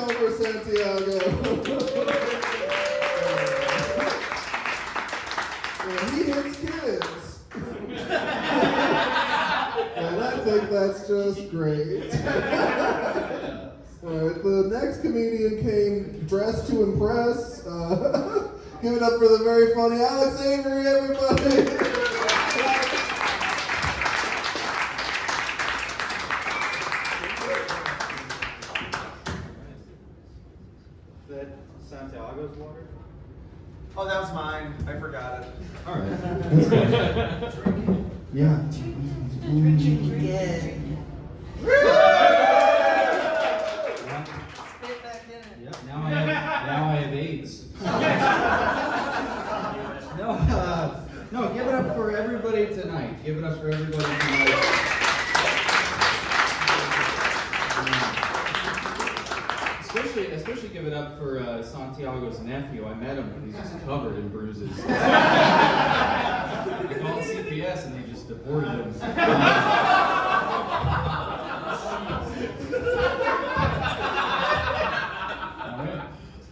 go for Santiago. Yeah, he hits kids. And I think that's just great. Alright, the next comedian came dressed to impress. Give it up for the very funny Alex Avery, everybody! Is that Santiago's water? Oh, that was mine. I forgot it. Alright. That's good. Yeah. Yep, now I have AIDS. No, give it up for everybody tonight. Give it up for everybody tonight. Especially give it up for Santiago's nephew. I met him and he's just covered in bruises. I called CPS and they just deported him.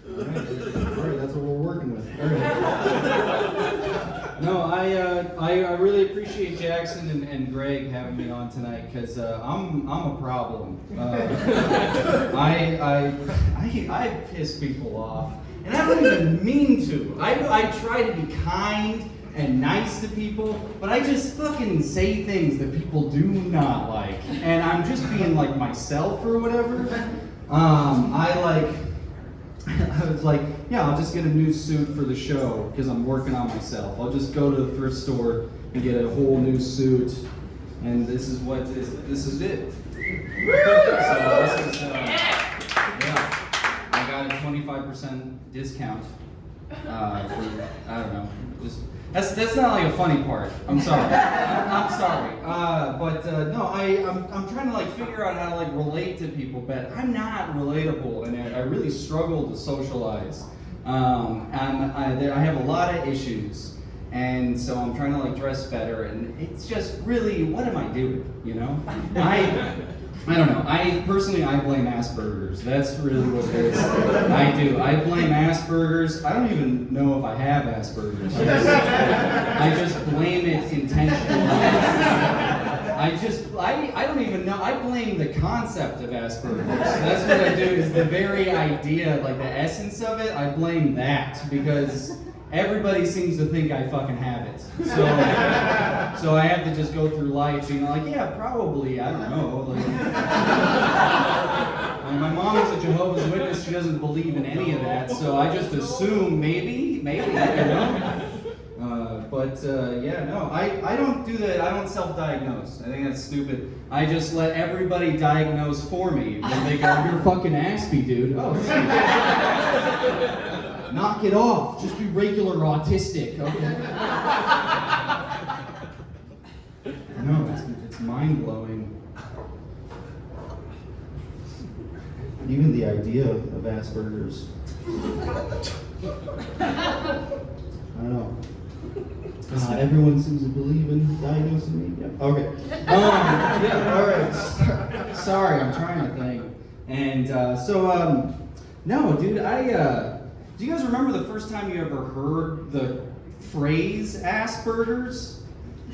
All right, that's what we're working with. All right. No, I really appreciate Jackson and Greg having me on tonight because I'm a problem. I piss people off, and I don't even mean to. I try to be kind and nice to people, but I just fucking say things that people do not like, and I'm just being like myself or whatever. I was like, yeah, I'll just get a new suit for the show because I'm working on myself. I'll just go to the thrift store and get a whole new suit, and this is it. So this is, yeah, I got a 25% discount for, I don't know, just, that's not like a funny part. I'm sorry. I'm sorry. No, I'm trying to like figure out how to like relate to people, but I'm not relatable, and I really struggle to socialize. I have a lot of issues, and so I'm trying to like dress better, and it's just really, what am I doing? You know? I don't know. I blame Asperger's. That's really what it is. I do. I blame Asperger's. I don't even know if I have Asperger's. I just blame it intentionally. I don't even know. I blame the concept of Asperger's. That's what I do, is the very idea, like the essence of it, I blame that because everybody seems to think I fucking have it. So I have to just go through life being like, yeah, probably, I don't know. Like, my mom is a Jehovah's Witness. She doesn't believe in any of that, so I just assume maybe, you know? I don't do that. I don't self-diagnose. I think that's stupid. I just let everybody diagnose for me. When they go, you're fucking Aspie, dude. Oh, knock it off. Just be regular autistic, okay? No, it's mind-blowing. Even the idea of Asperger's. I don't know. Everyone seems to believe in diagnosing me. Yep. Okay. Yeah. All right. Sorry, I'm trying to think. And no, dude. Do you guys remember the first time you ever heard the phrase Asperger's?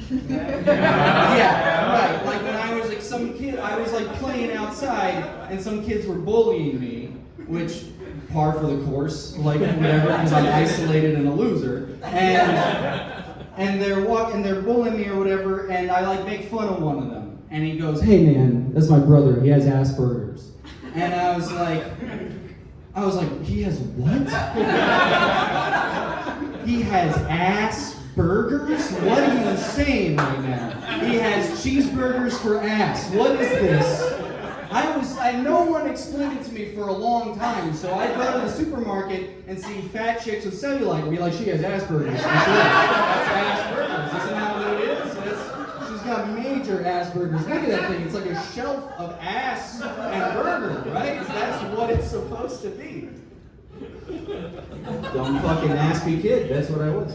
Yeah. Right. Like when I was like some kid, I was like playing outside, and some kids were bullying me, which par for the course, like whatever, because I'm isolated and a loser. And they're bullying me or whatever, and I like make fun of one of them. And he goes, "Hey man, that's my brother, he has Asperger's." And I was like, he has what? He has Asperger's? What are you saying right now? He has cheeseburgers for ass. What is this? No one explained it to me for a long time, so I'd go to the supermarket and see fat chicks with cellulite and be like, she has Asperger's. For sure. That's Asperger's, isn't that what it is? She's got major Asperger's. Look at that thing, it's like a shelf of ass and burger, right? That's what it's supposed to be. Dumb fucking Aspie kid, that's what I was.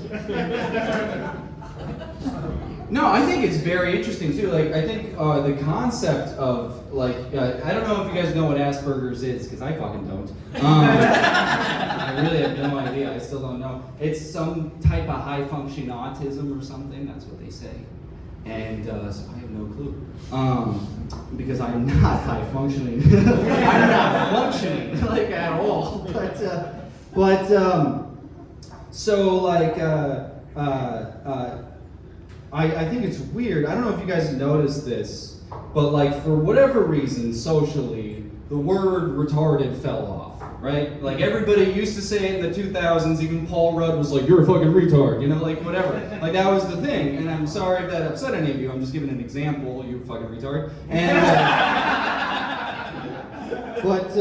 No, I think it's very interesting too. Like, I think the concept of like, I don't know if you guys know what Asperger's is, because I fucking don't. I really have no idea. I still don't know. It's some type of high functioning autism or something. That's what they say. And so I have no clue. Because I'm not high functioning. I'm not functioning like at all. So like. I think it's weird. I don't know if you guys noticed this, but like for whatever reason, socially, the word retarded fell off, right? Like everybody used to say it in the 2000s, even Paul Rudd was like, you're a fucking retard, you know, like whatever. Like that was the thing, and I'm sorry if that upset any of you. I'm just giving an example, you fucking retard. And, but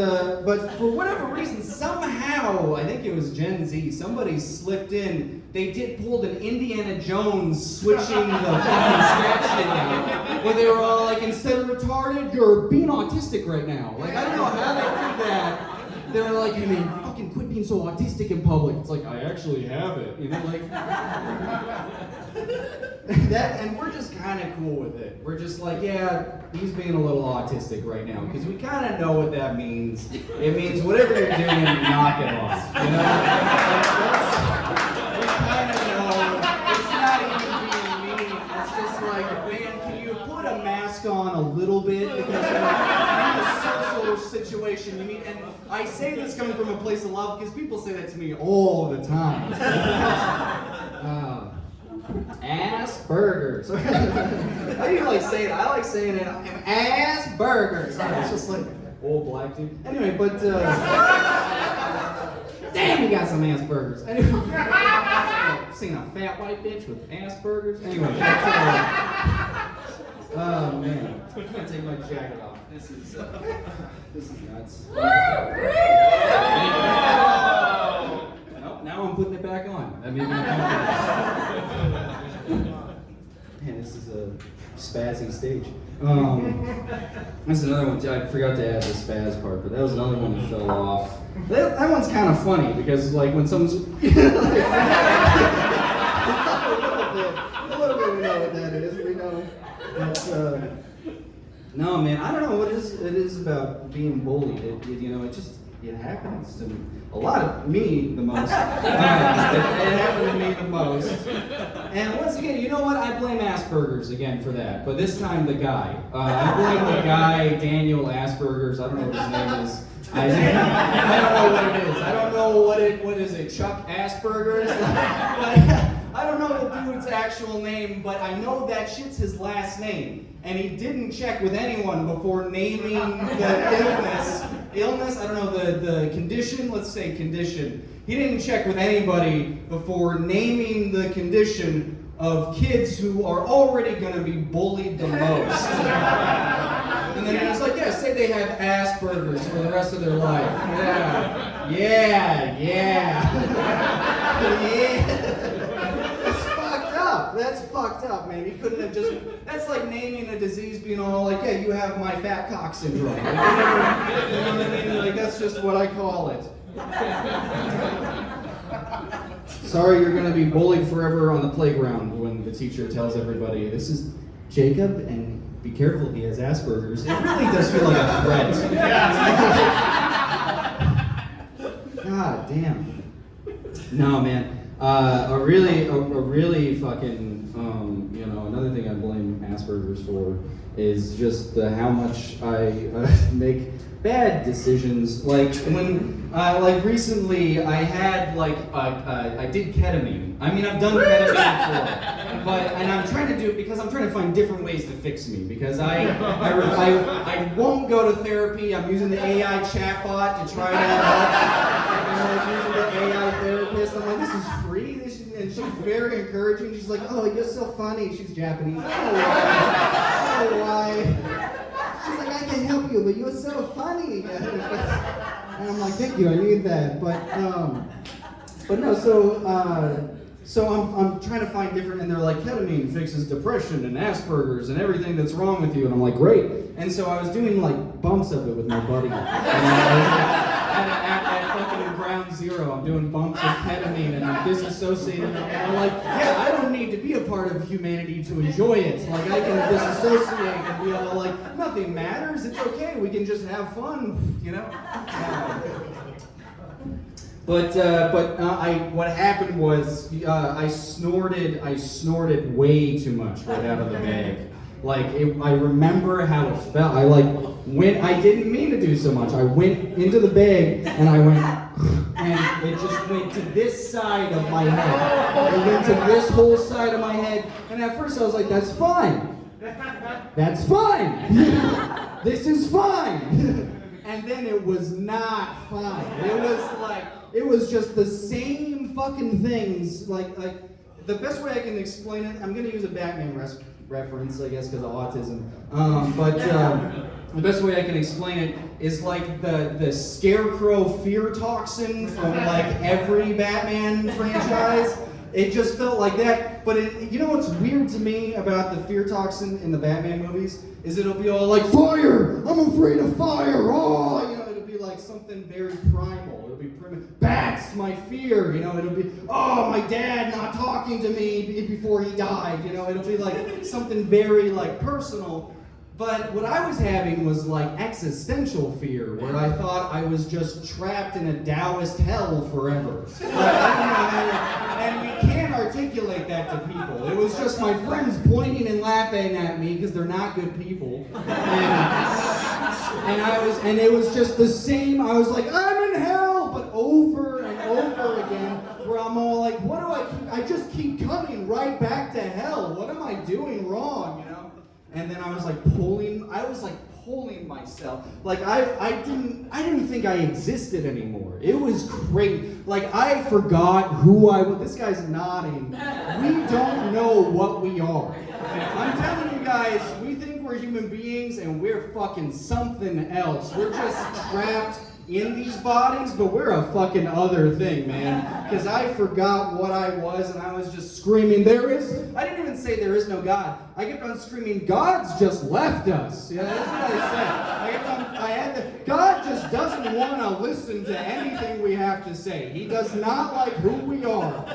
for whatever reason, somehow, I think it was Gen Z, somebody slipped in. They pulled an Indiana Jones switching the fucking scratch thing out, where they were all like, instead of retarded, you're being autistic right now. Like, I don't know how they did that. They were like, hey man, fucking quit being so autistic in public. It's like, I actually have it, you know, like. That, and we're just kind of cool with it. We're just like, yeah, he's being a little autistic right now, because we kind of know what that means. It means whatever you're doing, knock it off, you know? We kind of know. It's not even being mean. It's just like, man, can you put a mask on a little bit? Because you're in a social situation, you need, and I say this coming from a place of love, because people say that to me all the time. Asperger's. I didn't like say it. I like saying it. Asperger's. It's just like old black dude. Anyway, but damn, you got some Asperger's. Anyway, I've seen a fat white bitch with Asperger's. Anyway, oh man, I can't take my jacket off. This is nuts. Nope, now I'm putting it back on. That made me Man, this is a spazzy stage. That's another one. I forgot to add the spaz part, but that was another one that fell off. That one's kind of funny because, like, when someone's a little bit, we know what that is. We know. No, man, I don't know what it is about being bullied. It happens to a lot of me the most. It happened to me the most. And once again, you know what? I blame Asperger's again for that. But this time the guy. I blame the guy, Daniel Asperger's. I don't know what his name is. I don't know what it is. I don't know what is it, Chuck Asperger's? I don't know the dude's actual name, but I know that shit's his last name. And he didn't check with anyone before naming the illness, I don't know, the condition, let's say condition. He didn't check with anybody before naming the condition of kids who are already going to be bullied the most. And then he was like, yeah, say they have Asperger's for the rest of their life. Yeah. That's fucked up, man. He couldn't have just. That's like naming a disease being all like, yeah, you have my fat cock syndrome. You know what I mean? Like, that's just what I call it. Sorry, you're gonna be bullied forever on the playground when the teacher tells everybody, this is Jacob, and be careful, he has Asperger's. It really does feel like a threat. God damn. No, man. A really fucking, another thing I blame Asperger's for is just how much I make bad decisions. Like when, recently I had I did ketamine. I mean, I've done ketamine before, and I'm trying to do it because I'm trying to find different ways to fix me, because I won't go to therapy. I'm using the AI chatbot to try to help. I'm using the AI therapist. I'm like, this is free. And she's very encouraging. She's like, oh, you're so funny. She's Japanese. I don't know why. She's like, I can help you, but you're so funny. And I'm like, thank you, I need that. But no, so I'm trying to find different, and they're like, ketamine fixes depression and Asperger's and everything that's wrong with you. And I'm like, great. And so I was doing like bumps of it with my buddy. And at fucking in ground zero. I'm doing bumps of ketamine and I'm disassociating. I'm like, yeah, I don't need to be a part of humanity to enjoy it. Like, I can disassociate and be all like, nothing matters. It's okay. We can just have fun, you know? What happened was I snorted way too much right out of the bag. Like, I remember how it felt. I didn't mean to do so much. I went into the bag and I went, and it just went to this side of my head. It went to this whole side of my head. And at first I was like, that's fine. That's fine. This is fine. And then it was not fine. It was just the same fucking things. Like the best way I can explain it, I'm gonna use a Batman reference, I guess, because of autism. The best way I can explain it is like the scarecrow fear toxin from like every Batman franchise. It just felt like that. But you know what's weird to me about the fear toxin in the Batman movies is it'll be all like, fire! I'm afraid of fire! Oh, you know, it'll be like something very primal. It'll be primitive. Bats, my fear. You know, it'll be, oh, my dad not talking to me before he died. You know, it'll be like something very like personal. But what I was having was like existential fear, where I thought I was just trapped in a Taoist hell forever. And we can't articulate that to people. It was just my friends pointing and laughing at me because they're not good people. And it was just the same. I was like, I'm in hell, but over and over again, where I'm all like, what do I just keep coming right back to hell. What am I doing wrong, you know? And then I was like pulling myself. Like I didn't think I existed anymore. It was great. Like I forgot who I was. This guy's nodding. We don't know what we are. I'm telling you guys, we think we're human beings and we're fucking something else. We're just trapped in these bodies, but we're a fucking other thing, man. Because I forgot what I was, and I was just screaming, I didn't even say there is no God. I kept on screaming, God's just left us. Yeah, that's what I said. God just doesn't want to listen to anything we have to say. He does not like who we are.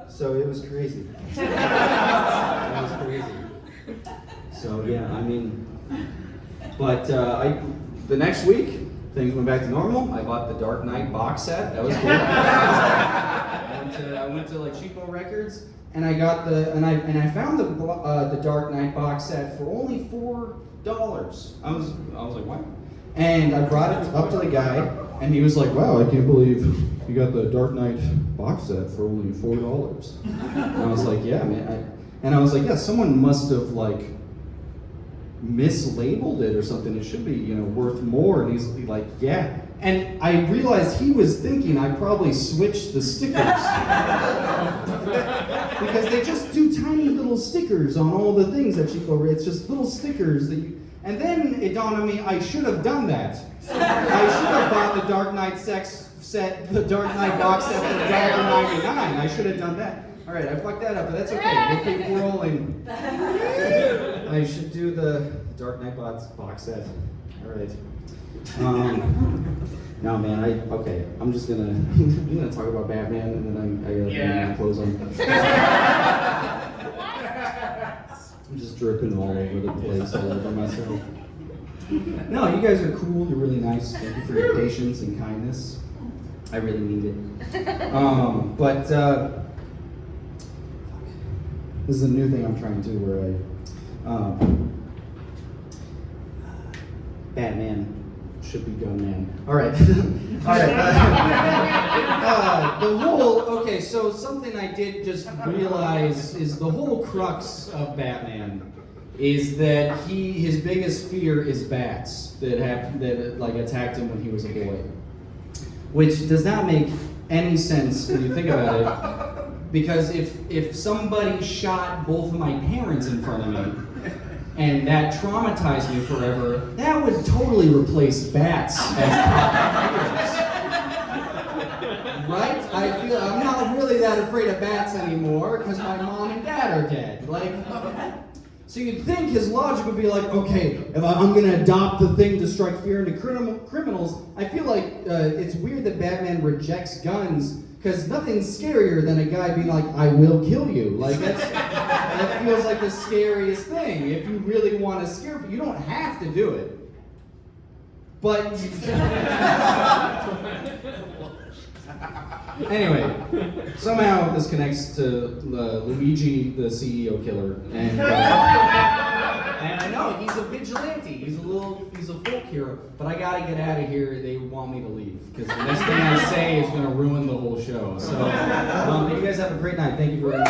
So it was crazy. It was crazy. So yeah, I mean, but the next week, things went back to normal. I bought the Dark Knight box set. That was cool. I went to like Cheapo Records, and I got I found the Dark Knight box set for only $4. I was like, what? And I brought it up to the guy, and he was like, wow, I can't believe you got the Dark Knight box set for only $4. And I was like, yeah, man. And I was like, yeah, someone must have like mislabeled it or something. It should be, you know, worth more. And he's like, yeah. And I realized he was thinking I probably switched the stickers. Because they just do tiny little stickers on all the things that Cheapo. It's just little stickers that you. And then it dawned on me I should have done that. I should have bought the Dark Knight the Dark Knight box set for $1.99. I should have done that. All right, I fucked that up, but that's okay. We'll keep rolling. I should do the Dark Knight box set. All right. No, man. I'm just gonna I'm gonna talk about Batman, and then I gotta put my clothes on. I'm just dripping all over the place, all over myself. No, you guys are cool. You're really nice. Thank you for your patience and kindness. I really need it. This is a new thing I'm trying to do where Batman should be gunman. All right. So something I did just realize is the whole crux of Batman is that his biggest fear is bats that attacked him when he was a boy, which does not make any sense when you think about it. Because if somebody shot both of my parents in front of me, and that traumatized me forever, that would totally replace bats as top fears. Right? I feel I'm not really that afraid of bats anymore because my mom and dad are dead. So you'd think his logic would be like, okay, if I'm going to adopt the thing to strike fear into criminals, I feel like it's weird that Batman rejects guns, because nothing's scarier than a guy being like, I will kill you. Like, that feels like the scariest thing. If you really want to scare people, you don't have to do it. But anyway, somehow this connects to Luigi, the CEO killer, and I know he's a vigilante. He's a folk hero. But I gotta get out of here. They want me to leave because the next thing I say is gonna ruin the whole show. So, you guys have a great night. Thank you very much.